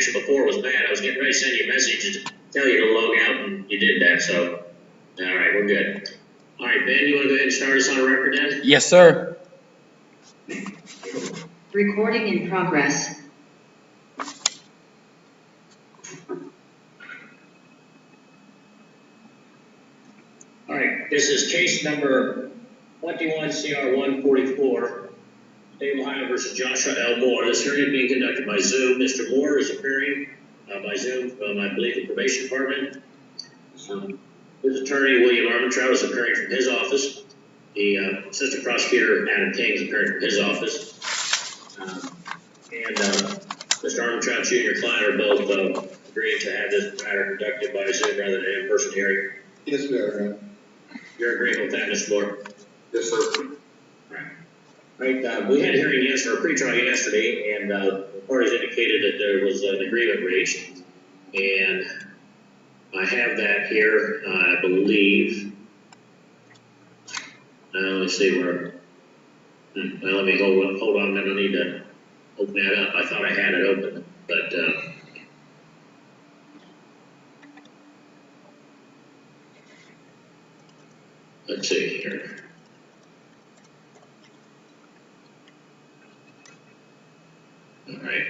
connection before was bad. I was getting ready to send you a message to tell you to log out, and you did that, so. All right, we're good. All right, Ben, you want to go ahead and start us on a record then? Yes, sir. Recording in progress. All right, this is case number 21 CR 144, State of Ohio versus Joshua L. Moore. This hearing is being conducted by Zoom. Mr. Moore is appearing by Zoom from, I believe, the probation department. His attorney, William Armentrout, is appearing from his office. The assistant prosecutor, Adam King, is appearing from his office. Mr. Armentrout, you and your client are both agreeing to have this matter conducted by Zoom rather than in-person hearing. Yes, we are. You're agreeing with that, Mr. Moore? Yes, sir. Right, we had a hearing for a pretrial yesterday, and the parties indicated that there was an agreement reached, and I have that here, I believe. Let me see where. Well, let me hold on a minute. I need to open that up. I thought I had it open, but let's see here. All right.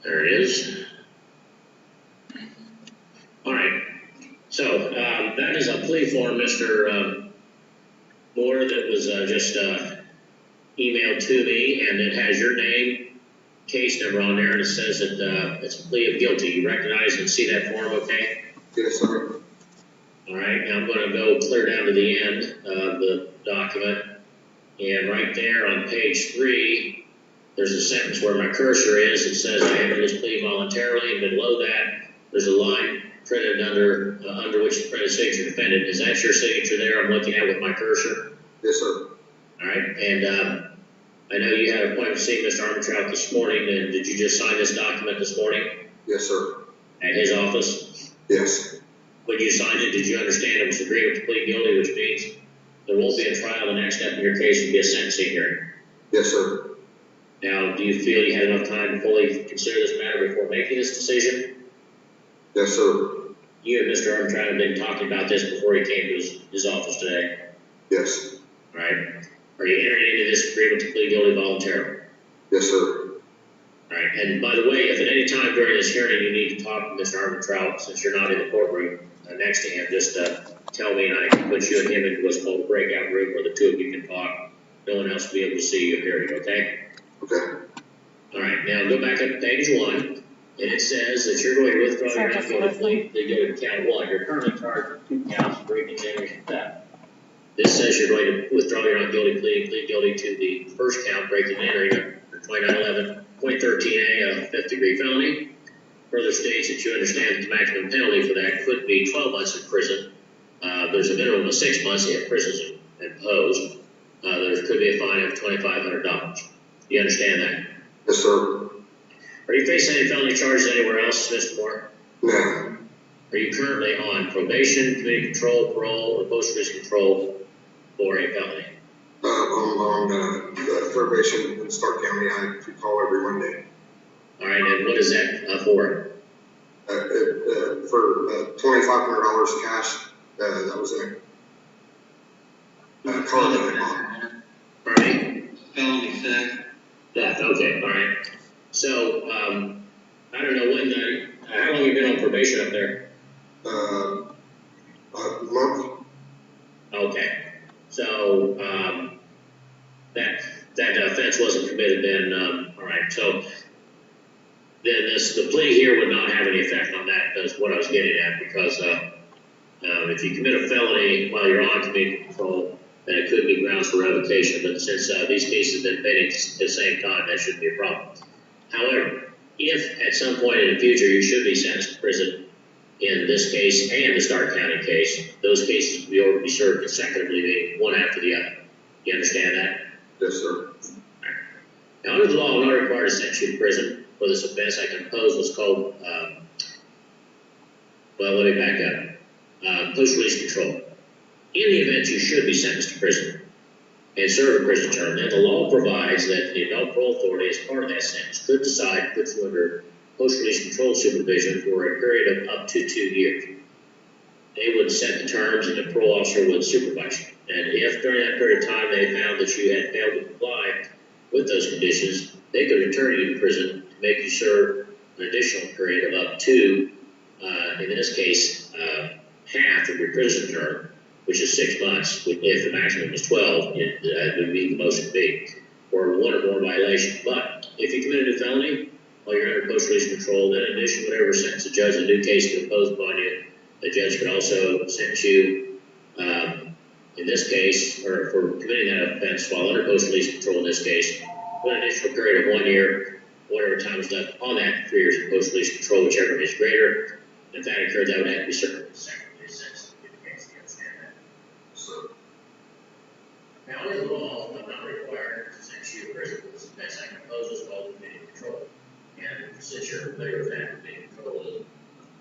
There it is. All right. So that is a plea form, Mr. Moore, that was just emailed to me, and it has your name, case number on there, and it says that it's a plea of guilty. You recognize and see that form, okay? Yes, sir. All right. Now I'm going to go clear down to the end of the document, and right there on page 3. There's a sentence where my cursor is. It says I entered this plea voluntarily, and below that, there's a line printed under which the printed signature defendant. Is that your signature there I'm looking at with my cursor? Yes, sir. All right, and I know you had an appointment to see Mr. Armentrout this morning, and did you just sign this document this morning? Yes, sir. At his office? Yes. When you signed it, did you understand it was agreement to plead guilty, which means there won't be a trial. The next step in your case will be a sentencing hearing? Yes, sir. Now, do you feel you had enough time to fully consider this matter before making this decision? Yes, sir. You and Mr. Armentrout have been talking about this before he came to his office today. Yes. All right. Are you entering into this agreement to plead guilty voluntarily? Yes, sir. All right. And by the way, if at any time during this hearing you need to talk to Mr. Armentrout, since you're not in the courtroom next to him, just tell me, and I can put you and him into what's called a breakout room where the two of you can talk. No one else will be able to see you, period, okay? Okay. All right, now go back up to page 1, and it says that you're going to withdraw your not guilty plea to count 1. You're currently charged with 2 counts of breaking and entering and theft. This says you're going to withdraw your not guilty plea and plead guilty to the first count, breaking and entering under 2911.13a, a 5th-degree felony. Further states that you understand that the maximum penalty for that could be 12 months in prison. There's a minimum of 6 months if prison is imposed. There could be a fine of $2,500. You understand that? Yes, sir. Are you facing any felony charges anywhere else, Mr. Moore? No. Are you currently on probation, community control, parole, or post-release control for a felony? I'm on probation in Stark County. I call every Monday. All right, and what is that for? For $2,500 cash. That was a car that I bought. Pardon me? Felony theft. Theft, okay, all right. So, I don't know when how long have you been on probation up there? A month. Okay. So, that offense wasn't committed then, all right. So, then the plea here would not have any effect on that. That's what I was getting at, because if you commit a felony while you're on community control, then it could be grounds for revocation. But since these cases have been paid at the same time, that shouldn't be a problem. However, if at some point in the future you should be sentenced to prison, in this case and the Stark County case, those cases will be able to be served consecutively, meaning one after the other. You understand that? Yes, sir. Now, under the law, I'm not required to sentence you to prison. for this offense I can impose what's called, well, let me back up, post-release control. In the event you should be sentenced to prison and serve a prison term, then the law provides that the adult parole authority, as part of that sentence, could decide to put you under post-release control supervision for a period of up to 2 years. They would set the terms and the parole officer would supervise you. And if during that period of time they found that you had failed to comply with those conditions, they could return you to prison to make you serve an additional period of up to, in this case, half of your prison term, which is 6 months. If the maximum is 12, that would be the most it would be, or one or more violations. But if you commit a new felony while you're under post-release control, then in addition to whatever sentence the judge in a new case can impose upon you, the judge can also sentence you, in this case, or for committing that offense while under post-release control in this case, for an additional period of 1 year, whatever time is left on that 3 years of post-release control, whichever is greater. If that occurred, that would have to be served with a secondary sentence in the case. You understand that? So, now under the law, I'm not required to sentence you to prison for this offense I can impose what's called committing control. And since you're familiar with that, committing control is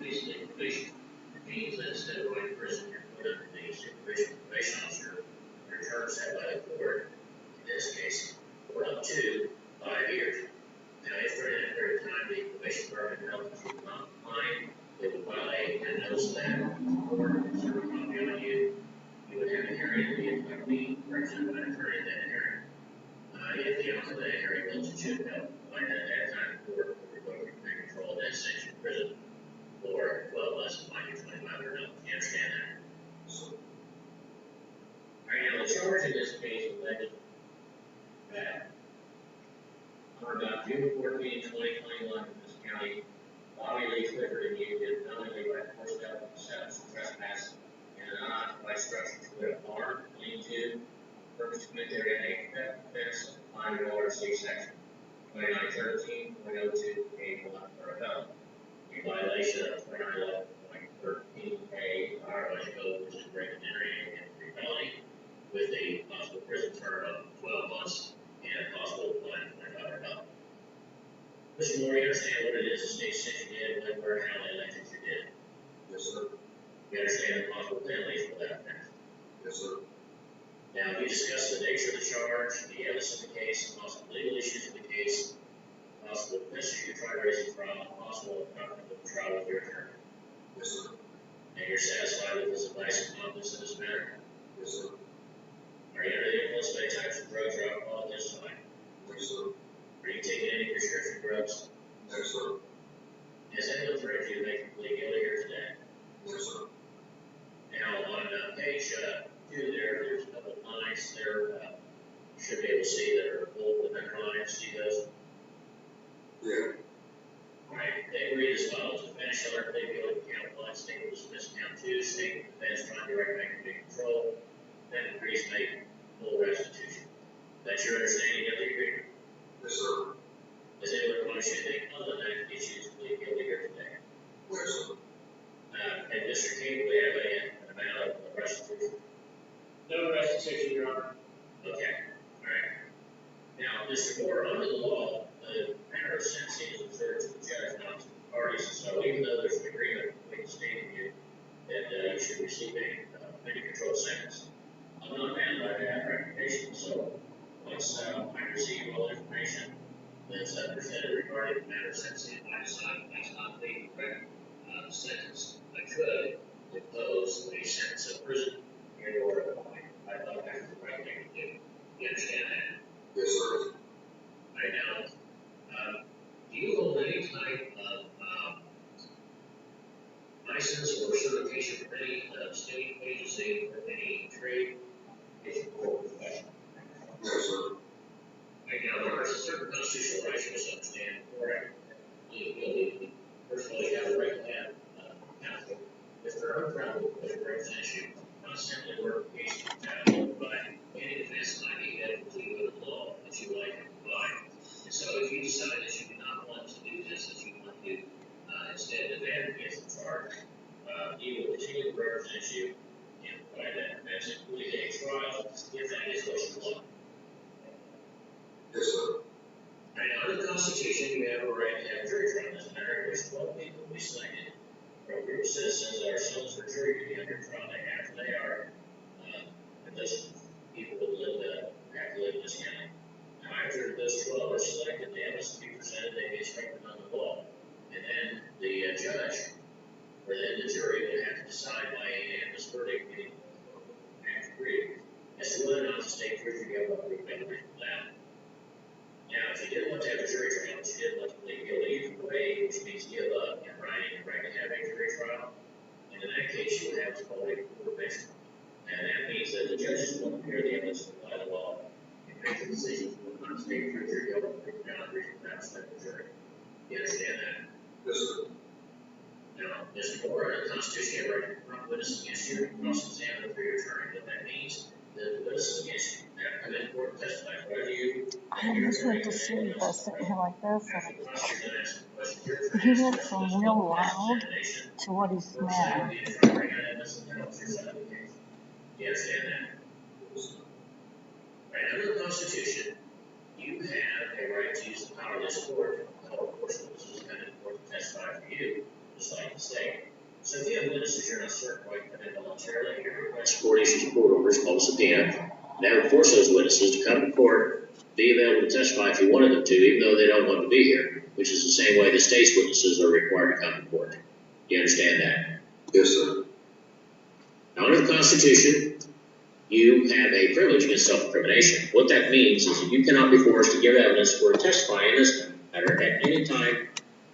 basically probation. It means that instead of going to prison, you're put under the supervision of the probation officer. Your term set by the court, in this case, for up to 5 years. Now, if during that period of time the probation department held that you were not complying, they would violate and notice that the court served a copy on you. You would have a hearing, be represented by an attorney at that hearing. If the outcome of that hearing was that you had complied at that time, the court would go to control that sentence in prison for 12 months, 5 years, 25 or no. You understand that? So, all right, now the charge in this case alleged that on about June 14, 2021, in this county, Bobby Lee Clifford and you did knowingly by forced out of themselves to trespass in an unoccupied structure to put a barn, lean-to, purpose to commit their offense of applying to ORC section 2913.02A1 for a felony. In violation of 2911.13A Iowa Code, which is breaking and entering into a felony with a possible prison term of 12 months and a possible fine of $25. Mr. Moore, you understand what it is the state sent you did, when, where, how they elected you did? Yes, sir. You understand the possible penalties for that offense? Yes, sir. Now, we discussed the nature of the charge, the evidence of the case, possible legal issues of the case, possible issues you try to raise a trial, possible trial with your attorney. Yes, sir. And you're satisfied with his advice and confidence in this matter? Yes, sir. Are you under the influence of any types of drugs or alcohol at this time? Yes, sir. Are you taking any prescription drugs? No, sir. Has anyone threatened you to make you plead guilty here today? No, sir. Now, on page 2 there's a couple of lines there. You should be able to see that are bold with underlines. See those? Yeah. All right. They read as follows. Defendant shall not plead guilty to count 1, state was dismissed count 2, state defense trying to direct make control, then agrees to make full restitution. That's your understanding of the agreement? Yes, sir. Does anyone want to think other than that issues to plead guilty here today? Yes, sir. And Mr. King, we have an amount of restitution? No restitution, Your Honor. Okay. All right. Now, Mr. Moore, under the law, the matter of sentencing is referred to the judge, not to the parties. So even though there's an agreement between the state and you that you should receive a committee control sentence, I'm not bound by that recommendation. So once I receive all the information that's presented regarding the matter of sentencing, I decide that's not the correct sentence. I could impose a sentence of prison in order to I thought that was the right thing to do. You understand that? Yes, sir. Right now, do you hold any type of license or certification from any state agency or any trade or profession? No, sir. Right now, there are certain constitutional rights you must understand before I plead guilty. First of all, you have the right to have counsel. If there are untraveled that represent you, not simply work case but any defense might be had to the law that you Constitution, you have a right to have a jury trial. As a matter of which 12 people will be selected from a group of citizens that are sons for jury to be under trial. They are, those people who have to live in this county. Now, after those 12 are selected, the evidence will be presented, they be instructed on the law. And then the judge, or then the jury will have to decide by a unanimous verdict, meaning after agreed, as to whether or not the state proved guilty of proof beyond a reasonable doubt. Now, if you didn't want to have a jury trial, but you did want to plead guilty, you can waive, which means give up in writing the right to have a jury trial. And in that case, you would have to call a probation. And that means that the judges will hear the evidence and apply the law and make the decision whether or not the state proved your guilt of proof beyond a reasonable doubt to the jury. You understand that? Yes, sir. Now, Mr. Moore, the Constitution, you have a right to confront witnesses against you and cross-examine them through your attorney. What that means, the witnesses against you have to come in court and testify whether you. I just went to sleep. I was sitting here like this, and He he went from real loud to what he's mad. You understand that? Right, under the Constitution, you have a right to use the power of this court to call a court witnesses to come in court to testify for you, just like the state. So if you have witnesses you're not certain why you come in voluntarily, your request court issues court orders called a subpoena, and that would force those witnesses to come to court, be available to testify if you wanted them to, even though they don't want to be here, which is the same way the state's witnesses are required to come to court. Do you understand that? Yes, sir. Now, under the Constitution, you have a privilege against self-incrimination. What that means is that you cannot be forced to give evidence or testify in this matter at any time,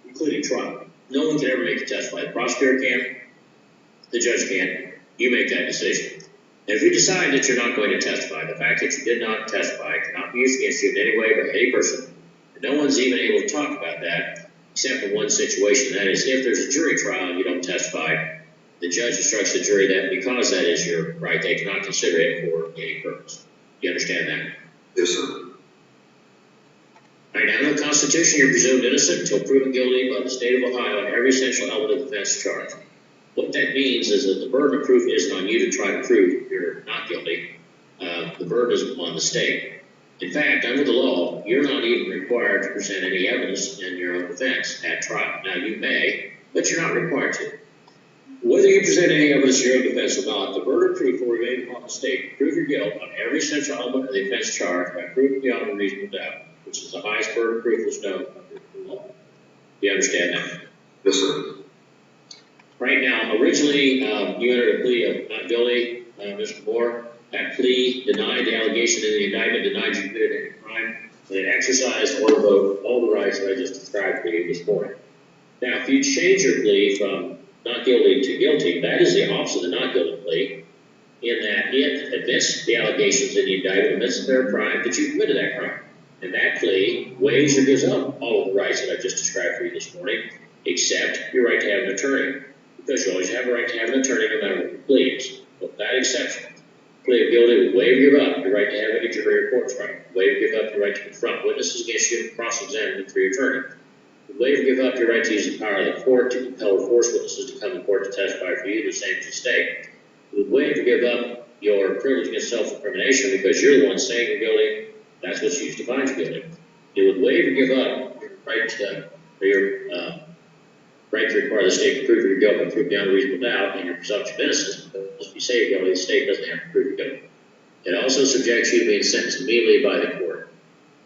including trial. No one can ever make you testify. The prosecutor can, the judge can. You make that decision. And if you decide that you're not going to testify, the fact that you did not testify cannot be used against you in any way by any person. And no one's even able to talk about that, except in one situation. That is, if there's a jury trial and you don't testify, the judge instructs the jury that because that is your right, they cannot consider it for any purpose. Do you understand that? Yes, sir. All right, now, in the Constitution, you're presumed innocent until proven guilty by the state of Ohio on every essential element of the offense charge. What that means is that the burden of proof isn't on you to try to prove you're not guilty. The burden is on the state. In fact, under the law, you're not even required to present any evidence in your own defense at trial. Now, you may, but you're not required to. Whether you present any evidence in your own defense or not, the burden of proof will remain upon the state to prove your guilt on every essential element of the offense charge by proof beyond a reasonable doubt, which is the highest burden of proof that's known under the law. Do you understand that? Yes, sir. Right now, originally, you entered a plea of not guilty, Mr. Moore. That plea denied the allegation in the indictment, denied you committed any crime, and it exercised or revoked all the rights that I just described for you this morning. Now, if you change your plea from not guilty to guilty, that is the opposite of the not guilty plea, in that it admits the allegations in the indictment, admits that they're a crime, that you committed that crime. And that plea waives or gives up all of the rights that I just described for you this morning, except your right to have an attorney. Because you always have a right to have an attorney no matter what your plea is. With that exception, plea of guilty would waive or give up your right to have any jury or court trial. Waive or give up your right to confront witnesses against you and cross-examine them through your attorney. Waive or give up your right to use the power of the court to compel or force witnesses to come to court to testify for you, the same as the state. You would waive or give up your privilege against self-incrimination because you're the one saying you're guilty. That's what's used to find you guilty. You would waive or give up your right to, right to require the state to prove your guilt and prove beyond a reasonable doubt and your presumption of innocence. Because if you say you're guilty, the state doesn't have to prove your guilt. It also subjects you to being sentenced immediately by the court.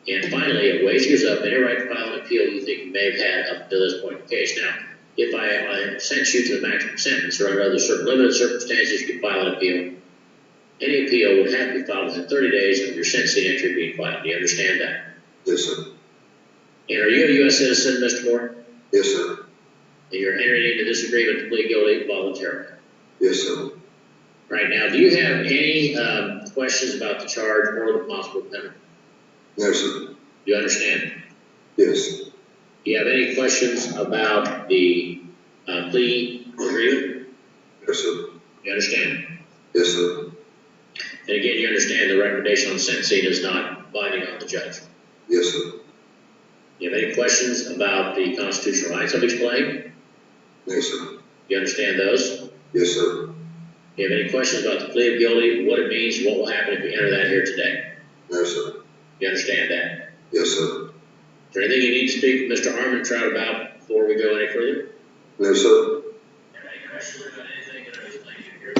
And finally, it waives gives up any right to file an appeal you think you may have had up to this point in the case. Now, if I sentence you to the maximum sentence or under other certain limited circumstances, you can file an appeal. Any appeal would have to be filed within 30 days of your sentencing entry being filed. Do you understand that? Yes, sir. And are you a U.S. citizen, Mr. Moore? Yes, sir. And you're entering into this agreement to plead guilty voluntarily? Yes, sir. Right now, do you have any questions about the charge or the possible penalty? No, sir. Do you understand? Yes. Do you have any questions about the plea agreement? Yes, sir. Do you understand? Yes, sir. And again, you understand the recommendation on sentencing is not binding on the judge. Yes, sir. Do you have any questions about the constitutional rights I've explained? No, sir. Do you understand those? Yes, sir. Do you have any questions about the plea of guilty, what it means, what will happen if we enter that here today? No, sir. Do you understand that? Yes, sir. Is there anything you need to speak with Mr. Armentrout about before we go any further? No, sir. Any questions about anything that I explained to you here?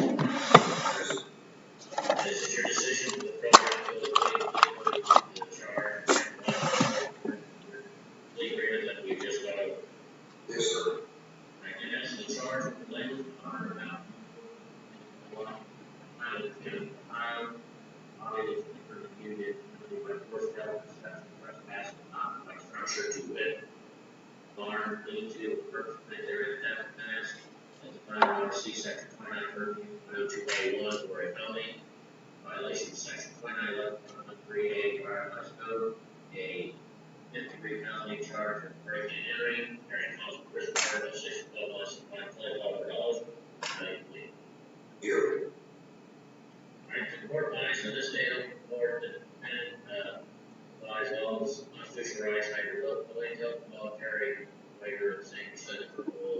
This is your decision to throw the charge, the agreement that we just got over. Yes, sir. Right, and that's the charge of the language on about. Obviously, for the union, by force, trespass, not by structure to wit. Harm, into, or perpetrate their intent, as defined in RC section 2913.02A1 or a felony, violation of section 2911.13A firearms code, a 50-degree felony charge of breaking and entering, carrying possible prison term of 6 to 12 months and $5,000. Yeah. Alright, the court finds on this day of the court that the defendant applies all his constitutional rights under the military waiver of the same percent for Rule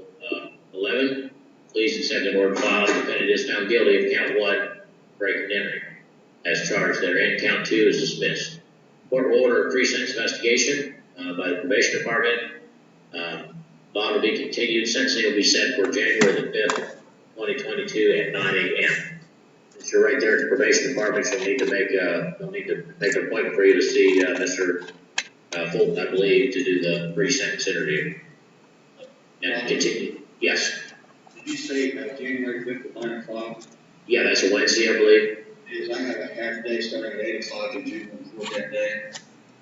11. Please accept the word filed. The defendant is found guilty of count 1, breaking and entering, as charged therein. Count 2 is dismissed. Court will order a pre-sentence investigation by the probation department. Bond will be continued. Sentencing will be set for January the 5th, 2022 at 9 a.m. Since you're right there at the probation department, you'll need to make an appointment for you to see Mr. Fulton, I believe, to do the pre-sentence interview. And continue. Yes. Did you say January 5th at 9 o'clock? Yeah, that's a Wednesday, I believe. Yes, I have a half day starting at 8 o'clock in June for that day.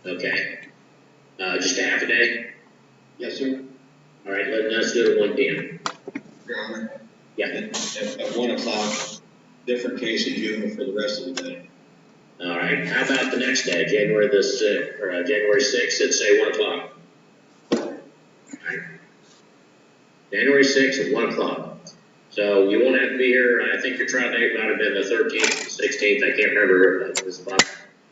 Okay. Just a half a day? Yes, sir. All right, let's do it at 1 p.m. Your Honor. Yeah. At 1 o'clock, different case in June for the rest of the day. All right. How about the next day, January the 6th, or January 6th at say 1 o'clock? All right. January 6th at 1 o'clock. So you won't have to be here. I think your trial date might have been the 13th, 16th. I can't remember.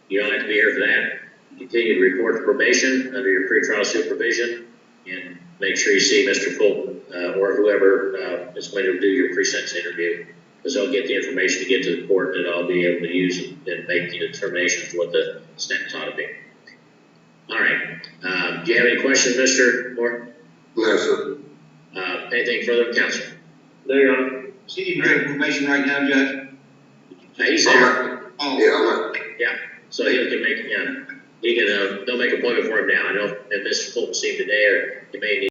You don't have to be here for that. Continue to report to probation under your pretrial supervision, and make sure you see Mr. Fulton or whoever is going to do your pre-sentence interview, because they'll get the information to get to the court that I'll be able to use and make the determination of what the sentence ought to be. All right. Do you have any questions, Mr. Moore? No, sir. Anything further, counsel? No, Your Honor. Is he in good information right now, Judge? He's there. Oh. Yeah, I'm not. Yeah. So he can make, they'll make an appointment for him now. I know if Mr. Fulton seen today, or he may need